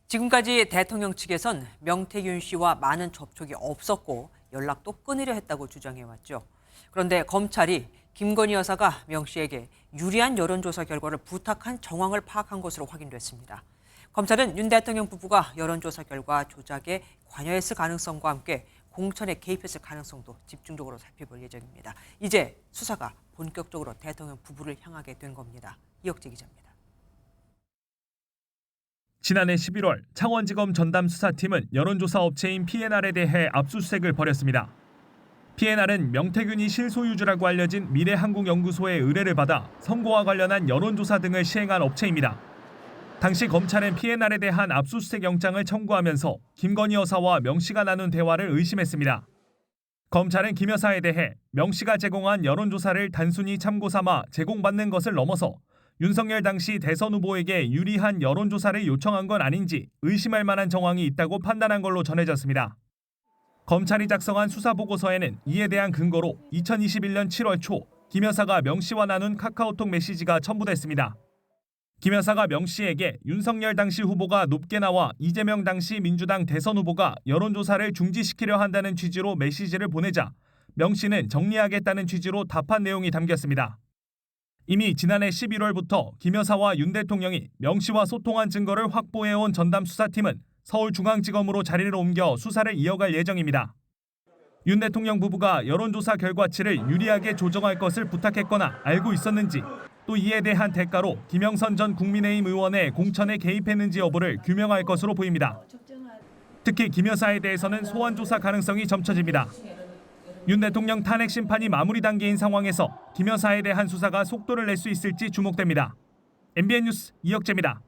지금까지 대통령 측에선 명태균 씨와 많은 접촉이 없었고 연락도 끊으려 했다고 주장해왔죠. 그런데 검찰이 김건희 여사가 명 씨에게 유리한 여론조사 결과를 부탁한 정황을 파악한 것으로 확인됐습니다. 검찰은 윤 대통령 부부가 여론조사 결과 조작에 관여했을 가능성과 함께 공천에 개입했을 가능성도 집중적으로 살펴볼 예정입니다. 이제 수사가 본격적으로 대통령 부부를 향하게 된 겁니다. 이혁재 기자입니다. 지난해 11월 창원지검 전담수사팀은 여론조사 업체인 P&R에 대해 압수수색을 벌였습니다. P&R은 명태균이 실소유주라고 알려진 미래한국연구소의 의뢰를 받아 선거와 관련한 여론조사 등을 시행한 업체입니다. 당시 검찰은 P&R에 대한 압수수색 영장을 청구하면서 김건희 여사와 명 씨가 나눈 대화를 의심했습니다. 검찰은 김 여사에 대해 명 씨가 제공한 여론조사를 단순히 참고 삼아 제공받는 것을 넘어서 윤석열 당시 대선 후보에게 유리한 여론조사를 요청한 건 아닌지 의심할 만한 정황이 있다고 판단한 걸로 전해졌습니다. 검찰이 작성한 수사보고서에는 이에 대한 근거로 2021년 7월 초 김 여사가 명 씨와 나눈 카카오톡 메시지가 첨부됐습니다. 김 여사가 명 씨에게 윤석열 당시 후보가 높게 나와 이재명 당시 민주당 대선 후보가 여론조사를 중지시키려 한다는 취지로 메시지를 보내자 명 씨는 정리하겠다는 취지로 답한 내용이 담겼습니다. 이미 지난해 11월부터 김 여사와 윤 대통령이 명 씨와 소통한 증거를 확보해온 전담수사팀은 서울중앙지검으로 자리를 옮겨 수사를 이어갈 예정입니다. 윤 대통령 부부가 여론조사 결과치를 유리하게 조정할 것을 부탁했거나 알고 있었는지, 또 이에 대한 대가로 김영선 전 국민의힘 의원의 공천에 개입했는지 여부를 규명할 것으로 보입니다. 특히 김 여사에 대해서는 소환조사 가능성이 점쳐집니다. 윤 대통령 탄핵 심판이 마무리 단계인 상황에서 김 여사에 대한 수사가 속도를 낼 수 있을지 주목됩니다. MBN 뉴스 이혁재입니다.